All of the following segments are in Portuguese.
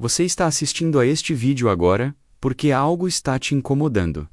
Você está assistindo a este vídeo agora porque algo está te incomodando.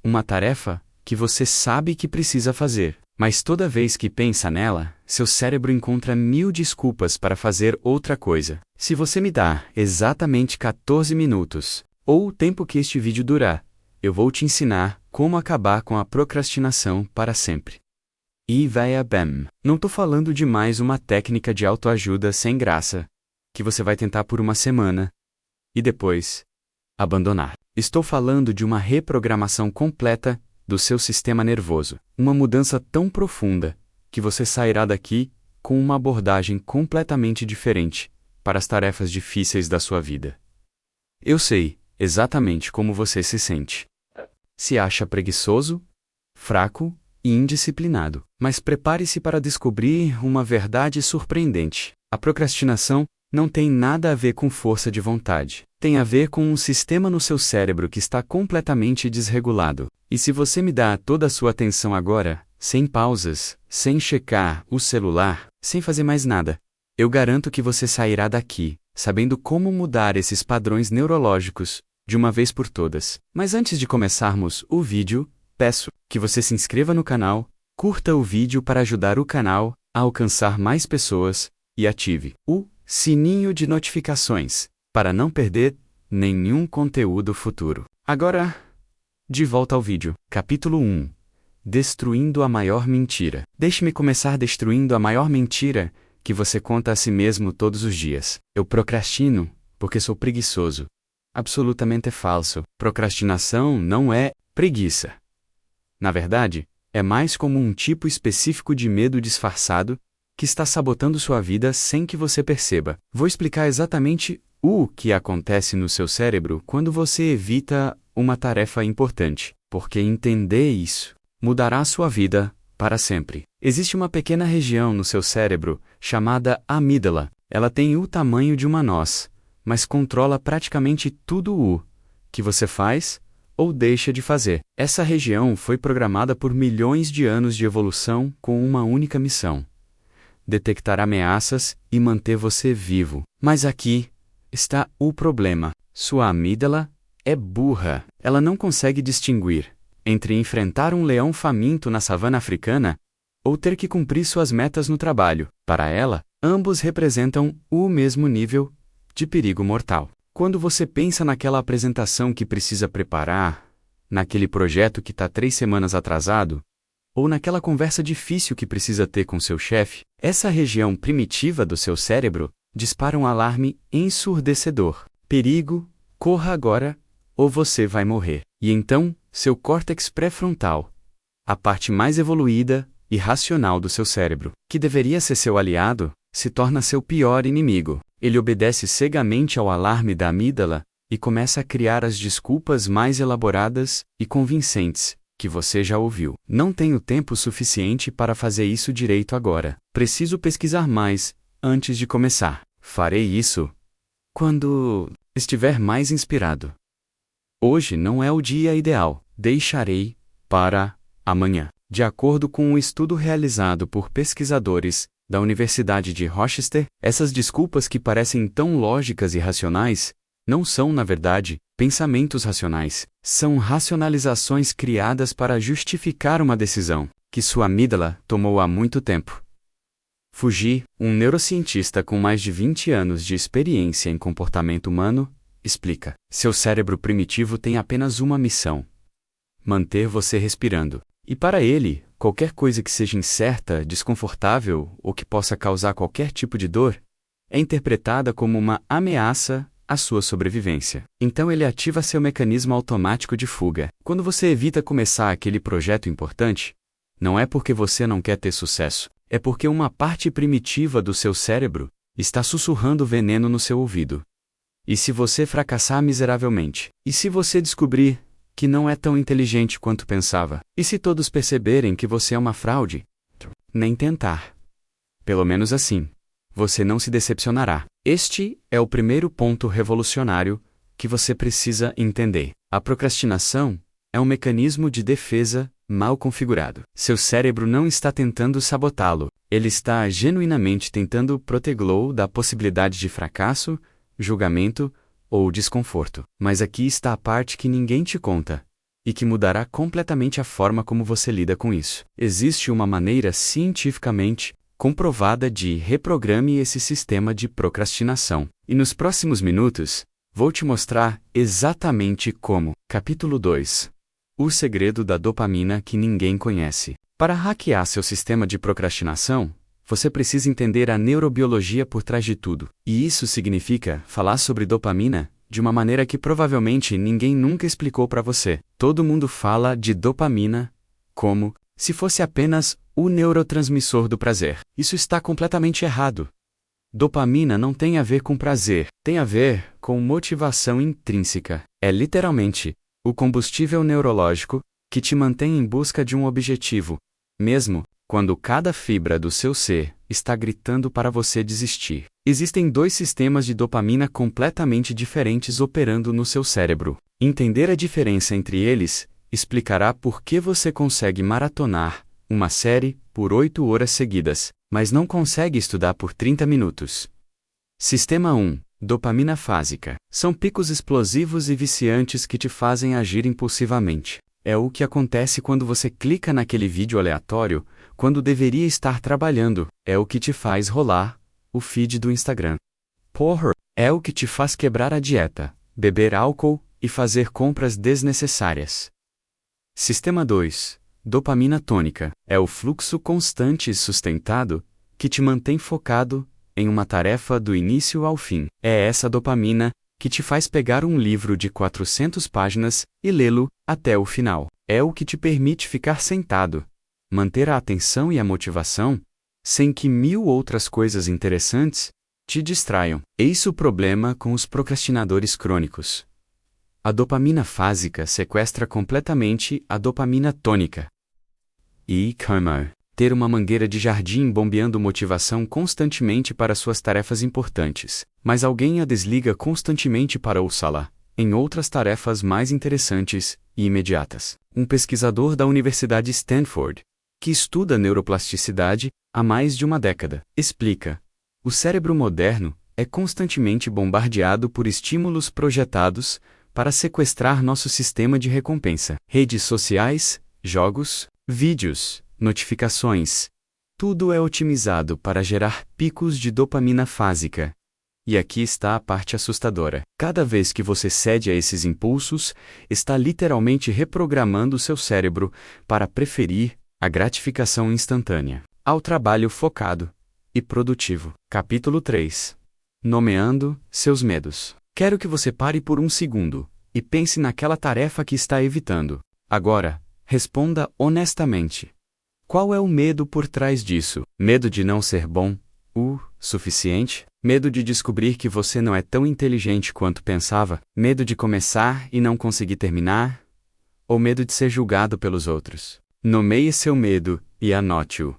Uma tarefa que você sabe que precisa fazer, mas toda vez que pensa nela, seu cérebro encontra 1000 desculpas para fazer outra coisa. Se você me dá exatamente 14 minutos, ou o tempo que este vídeo durar, eu vou te ensinar como acabar com a procrastinação para sempre. E vai bem. Não tô falando de mais uma técnica de autoajuda sem graça, que você vai tentar por uma semana e depois abandonar. Estou falando de uma reprogramação completa do seu sistema nervoso. Uma mudança tão profunda que você sairá daqui com uma abordagem completamente diferente para as tarefas difíceis da sua vida. Eu sei exatamente como você se sente. Se acha preguiçoso, fraco e indisciplinado. Mas prepare-se para descobrir uma verdade surpreendente. A procrastinação não tem nada a ver com força de vontade. Tem a ver com um sistema no seu cérebro que está completamente desregulado. E se você me dá toda a sua atenção agora, sem pausas, sem checar o celular, sem fazer mais nada, eu garanto que você sairá daqui, sabendo como mudar esses padrões neurológicos, de uma vez por todas. Mas antes de começarmos o vídeo, peço que você se inscreva no canal, curta o vídeo para ajudar o canal a alcançar mais pessoas e ative o sininho de notificações para não perder nenhum conteúdo futuro. Agora, de volta ao vídeo. Capítulo 1. Destruindo a maior mentira. Deixe-me começar destruindo a maior mentira que você conta a si mesmo todos os dias. Eu procrastino porque sou preguiçoso. Absolutamente falso. Procrastinação não é preguiça. Na verdade, é mais como um tipo específico de medo disfarçado que está sabotando sua vida sem que você perceba. Vou explicar exatamente o que acontece no seu cérebro quando você evita uma tarefa importante, porque entender isso mudará a sua vida para sempre. Existe uma pequena região no seu cérebro chamada amígdala. Ela tem o tamanho de uma noz, mas controla praticamente tudo o que você faz ou deixa de fazer. Essa região foi programada por milhões de anos de evolução com uma única missão: detectar ameaças e manter você vivo. Mas aqui está o problema. Sua amígdala é burra. Ela não consegue distinguir entre enfrentar um leão faminto na savana africana ou ter que cumprir suas metas no trabalho. Para ela, ambos representam o mesmo nível de perigo mortal. Quando você pensa naquela apresentação que precisa preparar, naquele projeto que está 3 semanas atrasado, ou naquela conversa difícil que precisa ter com seu chefe, essa região primitiva do seu cérebro dispara um alarme ensurdecedor. Perigo, corra agora, ou você vai morrer. E então, seu córtex pré-frontal, a parte mais evoluída e racional do seu cérebro, que deveria ser seu aliado, se torna seu pior inimigo. Ele obedece cegamente ao alarme da amígdala e começa a criar as desculpas mais elaboradas e convincentes que você já ouviu. Não tenho tempo suficiente para fazer isso direito agora. Preciso pesquisar mais antes de começar. Farei isso quando estiver mais inspirado. Hoje não é o dia ideal. Deixarei para amanhã. De acordo com um estudo realizado por pesquisadores da Universidade de Rochester, essas desculpas que parecem tão lógicas e racionais não são, na verdade, pensamentos racionais. São racionalizações criadas para justificar uma decisão que sua amígdala tomou há muito tempo. Fuji, um neurocientista com mais de 20 anos de experiência em comportamento humano, explica: seu cérebro primitivo tem apenas uma missão: manter você respirando. E para ele, qualquer coisa que seja incerta, desconfortável ou que possa causar qualquer tipo de dor é interpretada como uma ameaça à sua sobrevivência. Então ele ativa seu mecanismo automático de fuga. Quando você evita começar aquele projeto importante, não é porque você não quer ter sucesso, é porque uma parte primitiva do seu cérebro está sussurrando veneno no seu ouvido. E se você fracassar miseravelmente? E se você descobrir que não é tão inteligente quanto pensava? E se todos perceberem que você é uma fraude? Nem tentar. Pelo menos assim, você não se decepcionará. Este é o primeiro ponto revolucionário que você precisa entender. A procrastinação é um mecanismo de defesa mal configurado. Seu cérebro não está tentando sabotá-lo. Ele está genuinamente tentando protegê-lo da possibilidade de fracasso, julgamento ou desconforto. Mas aqui está a parte que ninguém te conta, e que mudará completamente a forma como você lida com isso. Existe uma maneira cientificamente comprovada de reprograme esse sistema de procrastinação. E nos próximos minutos, vou te mostrar exatamente como. Capítulo 2. O segredo da dopamina que ninguém conhece. Para hackear seu sistema de procrastinação, você precisa entender a neurobiologia por trás de tudo. E isso significa falar sobre dopamina de uma maneira que provavelmente ninguém nunca explicou para você. Todo mundo fala de dopamina como se fosse apenas o neurotransmissor do prazer. Isso está completamente errado. Dopamina não tem a ver com prazer, tem a ver com motivação intrínseca. É literalmente o combustível neurológico que te mantém em busca de um objetivo, mesmo quando cada fibra do seu ser está gritando para você desistir. Existem dois sistemas de dopamina completamente diferentes operando no seu cérebro. Entender a diferença entre eles explicará por que você consegue maratonar uma série por 8 horas seguidas, mas não consegue estudar por 30 minutos. Sistema 1. Dopamina fásica. São picos explosivos e viciantes que te fazem agir impulsivamente. É o que acontece quando você clica naquele vídeo aleatório, quando deveria estar trabalhando. É o que te faz rolar o feed do Instagram. Porra! É o que te faz quebrar a dieta, beber álcool e fazer compras desnecessárias. Sistema 2. Dopamina tônica. É o fluxo constante e sustentado que te mantém focado em uma tarefa do início ao fim. É essa dopamina que te faz pegar um livro de 400 páginas e lê-lo até o final. É o que te permite ficar sentado, manter a atenção e a motivação, sem que 1000 outras coisas interessantes te distraiam. Eis o problema com os procrastinadores crônicos. A dopamina fásica sequestra completamente a dopamina tônica. E como ter uma mangueira de jardim bombeando motivação constantemente para suas tarefas importantes, mas alguém a desliga constantemente para usá-la em outras tarefas mais interessantes e imediatas. Um pesquisador da Universidade Stanford, que estuda neuroplasticidade há mais de uma década, explica: o cérebro moderno é constantemente bombardeado por estímulos projetados para sequestrar nosso sistema de recompensa. Redes sociais, jogos, vídeos, notificações. Tudo é otimizado para gerar picos de dopamina fásica. E aqui está a parte assustadora. Cada vez que você cede a esses impulsos, está literalmente reprogramando seu cérebro para preferir a gratificação instantânea ao trabalho focado e produtivo. Capítulo 3. Nomeando seus medos. Quero que você pare por um segundo e pense naquela tarefa que está evitando. Agora, responda honestamente. Qual é o medo por trás disso? Medo de não ser bom o suficiente? Medo de descobrir que você não é tão inteligente quanto pensava? Medo de começar e não conseguir terminar? Ou medo de ser julgado pelos outros? Nomeie seu medo e anote-o.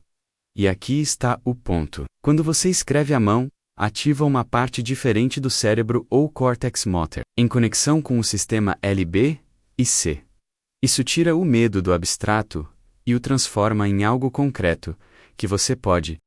E aqui está o ponto. Quando você escreve à mão, ativa uma parte diferente do cérebro ou córtex motor, em conexão com o sistema LB e C. Isso tira o medo do abstrato e o transforma em algo concreto, que você pode.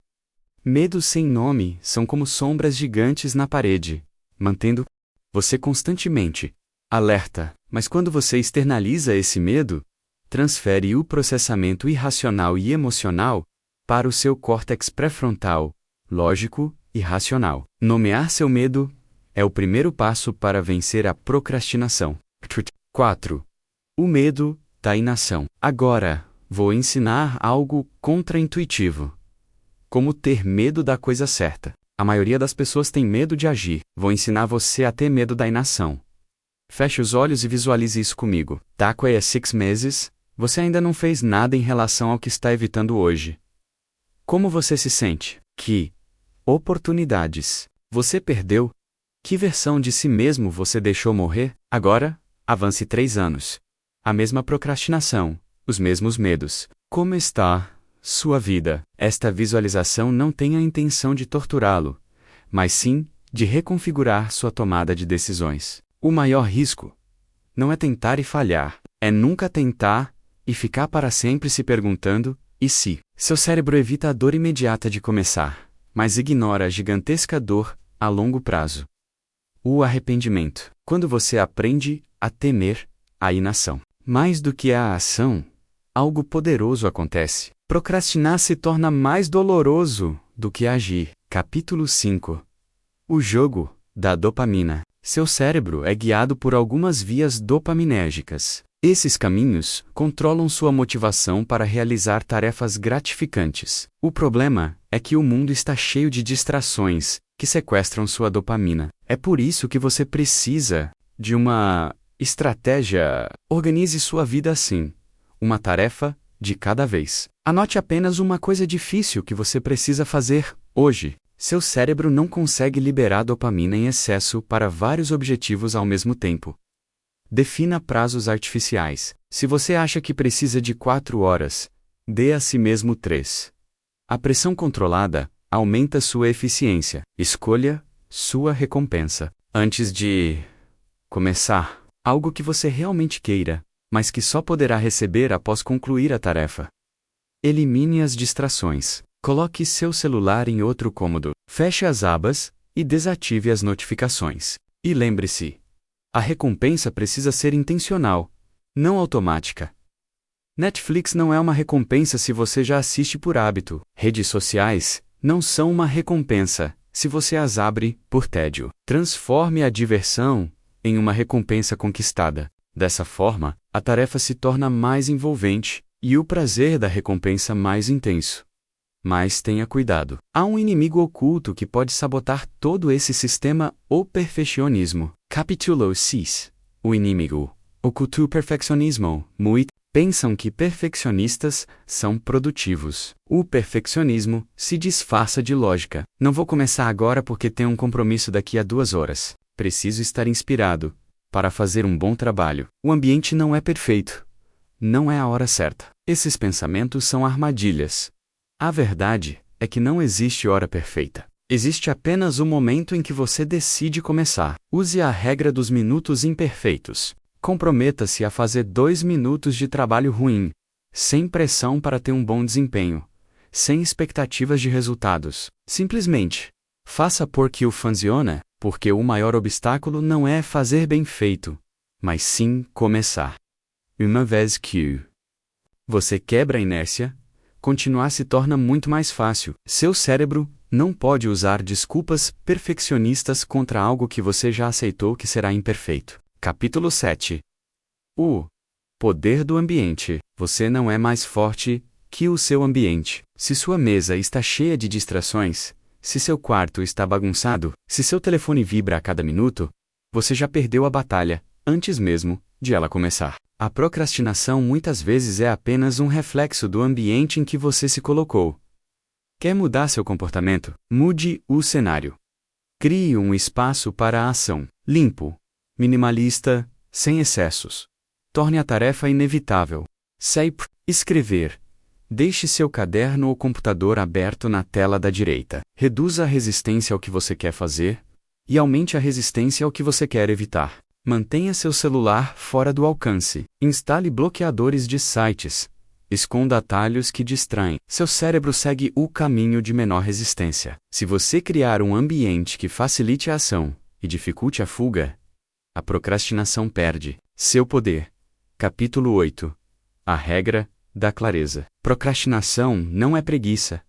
Medos sem nome são como sombras gigantes na parede, mantendo você constantemente alerta. Mas quando você externaliza esse medo, transfere o processamento irracional e emocional para o seu córtex pré-frontal, lógico e racional. Nomear seu medo é o primeiro passo para vencer a procrastinação. 4. O medo da inação. Agora, vou ensinar algo contraintuitivo. Como ter medo da coisa certa. A maioria das pessoas tem medo de agir. Vou ensinar você a ter medo da inação. Feche os olhos e visualize isso comigo. Daqui a 6 meses, você ainda não fez nada em relação ao que está evitando hoje. Como você se sente? Que oportunidades você perdeu? Que versão de si mesmo você deixou morrer? Agora, avance 3 anos. A mesma procrastinação, os mesmos medos. Como está sua vida? Esta visualização não tem a intenção de torturá-lo, mas sim de reconfigurar sua tomada de decisões. O maior risco não é tentar e falhar, é nunca tentar e ficar para sempre se perguntando: e se? Seu cérebro evita a dor imediata de começar, mas ignora a gigantesca dor a longo prazo. o arrependimento. Quando você aprende a temer a inação. Mais do que a ação, algo poderoso acontece. Procrastinar se torna mais doloroso do que agir. Capítulo 5. O jogo da dopamina. Seu cérebro é guiado por algumas vias dopaminérgicas. Esses caminhos controlam sua motivação para realizar tarefas gratificantes. O problema é que o mundo está cheio de distrações que sequestram sua dopamina. É por isso que você precisa de uma estratégia. Organize sua vida assim: uma tarefa de cada vez. Anote apenas uma coisa difícil que você precisa fazer hoje. Seu cérebro não consegue liberar dopamina em excesso para vários objetivos ao mesmo tempo. Defina prazos artificiais. Se você acha que precisa de 4 horas, dê a si mesmo 3. A pressão controlada aumenta sua eficiência. Escolha sua recompensa. Antes de começar algo que você realmente queira, mas que só poderá receber após concluir a tarefa. Elimine as distrações. Coloque seu celular em outro cômodo. Feche as abas e desative as notificações. E lembre-se: a recompensa precisa ser intencional, não automática. Netflix não é uma recompensa se você já assiste por hábito. Redes sociais não são uma recompensa se você as abre por tédio. Transforme a diversão em uma recompensa conquistada. Dessa forma, a tarefa se torna mais envolvente e o prazer da recompensa mais intenso. Mas tenha cuidado. Há um inimigo oculto que pode sabotar todo esse sistema: o perfeccionismo. Capítulo 6. O inimigo oculto perfeccionismo. Muitos pensam que perfeccionistas são produtivos. O perfeccionismo se disfarça de lógica. Não vou começar agora porque tenho um compromisso daqui a 2 horas. Preciso estar inspirado para fazer um bom trabalho. O ambiente não é perfeito. Não é a hora certa. Esses pensamentos são armadilhas. A verdade é que não existe hora perfeita. Existe apenas o momento em que você decide começar. Use a regra dos minutos imperfeitos. Comprometa-se a fazer 2 minutos de trabalho ruim, sem pressão para ter um bom desempenho, sem expectativas de resultados. Simplesmente faça porque o funciona, porque o maior obstáculo não é fazer bem feito, mas sim começar. Uma vez que você quebra a inércia, continuar se torna muito mais fácil. Seu cérebro não pode usar desculpas perfeccionistas contra algo que você já aceitou que será imperfeito. Capítulo 7. O poder do ambiente. Você não é mais forte que o seu ambiente. Se sua mesa está cheia de distrações, se seu quarto está bagunçado, se seu telefone vibra a cada minuto, você já perdeu a batalha, antes mesmo de ela começar. A procrastinação muitas vezes é apenas um reflexo do ambiente em que você se colocou. Quer mudar seu comportamento? Mude o cenário. Crie um espaço para a ação. Limpo, minimalista, sem excessos. Torne a tarefa inevitável. Sempre escrever. Deixe seu caderno ou computador aberto na tela da direita. Reduza a resistência ao que você quer fazer e aumente a resistência ao que você quer evitar. Mantenha seu celular fora do alcance. Instale bloqueadores de sites. Esconda atalhos que distraem. Seu cérebro segue o caminho de menor resistência. Se você criar um ambiente que facilite a ação e dificulte a fuga, a procrastinação perde seu poder. Capítulo 8. A regra da clareza. Procrastinação não é preguiça.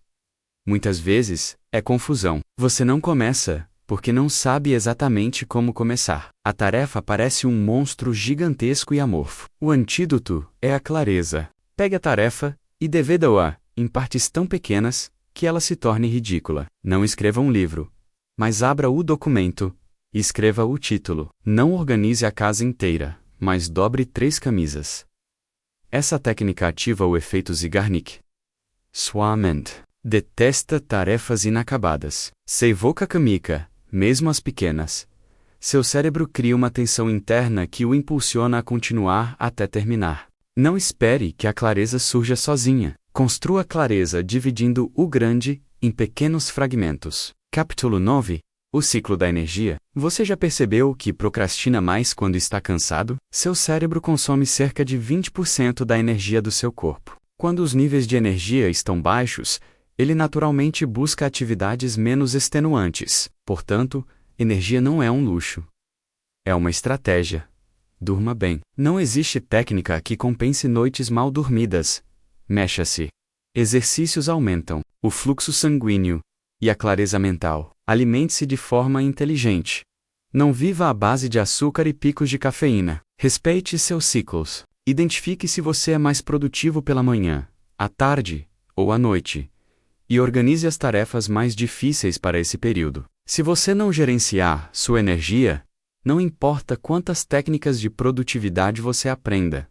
Muitas vezes, é confusão. Você não começa porque não sabe exatamente como começar. A tarefa parece um monstro gigantesco e amorfo. O antídoto é a clareza. Pegue a tarefa e divida-a em partes tão pequenas que ela se torne ridícula. Não escreva um livro, mas abra o documento e escreva o título. Não organize a casa inteira, mas dobre 3 camisas. Essa técnica ativa o efeito Zeigarnik. Sua mente detesta tarefas inacabadas. Se evoca kamika, mesmo as pequenas. Seu cérebro cria uma tensão interna que o impulsiona a continuar até terminar. Não espere que a clareza surja sozinha. Construa a clareza dividindo o grande em pequenos fragmentos. Capítulo 9. O ciclo da energia. Você já percebeu que procrastina mais quando está cansado? Seu cérebro consome cerca de 20% da energia do seu corpo. Quando os níveis de energia estão baixos, ele naturalmente busca atividades menos extenuantes. Portanto, energia não é um luxo. É uma estratégia. Durma bem. Não existe técnica que compense noites mal dormidas. Mexa-se. Exercícios aumentam o fluxo sanguíneo e a clareza mental. Alimente-se de forma inteligente. Não viva à base de açúcar e picos de cafeína. Respeite seus ciclos. Identifique se você é mais produtivo pela manhã, à tarde ou à noite. E organize as tarefas mais difíceis para esse período. Se você não gerenciar sua energia, não importa quantas técnicas de produtividade você aprenda,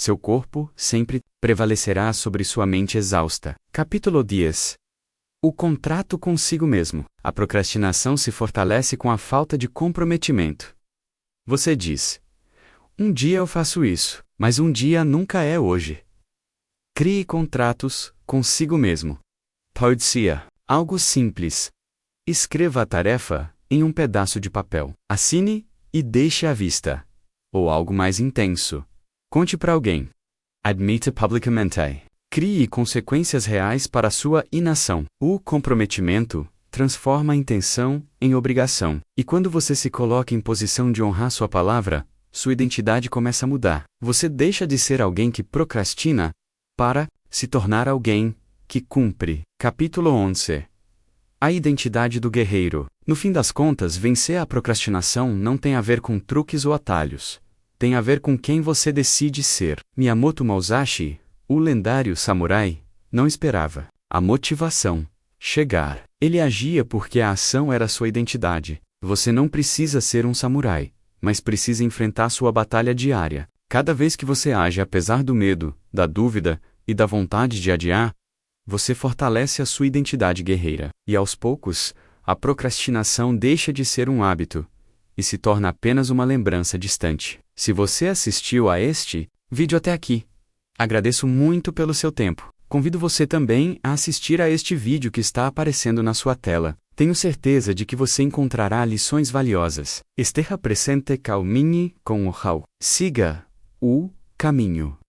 seu corpo sempre prevalecerá sobre sua mente exausta. Capítulo 10. O contrato consigo mesmo. A procrastinação se fortalece com a falta de comprometimento. Você diz: um dia eu faço isso, mas um dia nunca é hoje. Crie contratos consigo mesmo. Poesia. Algo simples. Escreva a tarefa em um pedaço de papel. Assine e deixe à vista. Ou algo mais intenso. Conte para alguém. Admita publicamente. Crie consequências reais para sua inação. O comprometimento transforma a intenção em obrigação. E quando você se coloca em posição de honrar sua palavra, sua identidade começa a mudar. Você deixa de ser alguém que procrastina para se tornar alguém que cumpre. Capítulo 11. A identidade do guerreiro. No fim das contas, vencer a procrastinação não tem a ver com truques ou atalhos. Tem a ver com quem você decide ser. Miyamoto Musashi, o lendário samurai, não esperava a motivação chegar. Ele agia porque a ação era sua identidade. Você não precisa ser um samurai, mas precisa enfrentar sua batalha diária. Cada vez que você age apesar do medo, da dúvida e da vontade de adiar, você fortalece a sua identidade guerreira. E aos poucos, a procrastinação deixa de ser um hábito e se torna apenas uma lembrança distante. Se você assistiu a este vídeo até aqui, agradeço muito pelo seu tempo. Convido você também a assistir a este vídeo que está aparecendo na sua tela. Tenho certeza de que você encontrará lições valiosas. Esteja presente caminhe com o Raul. Siga o caminho.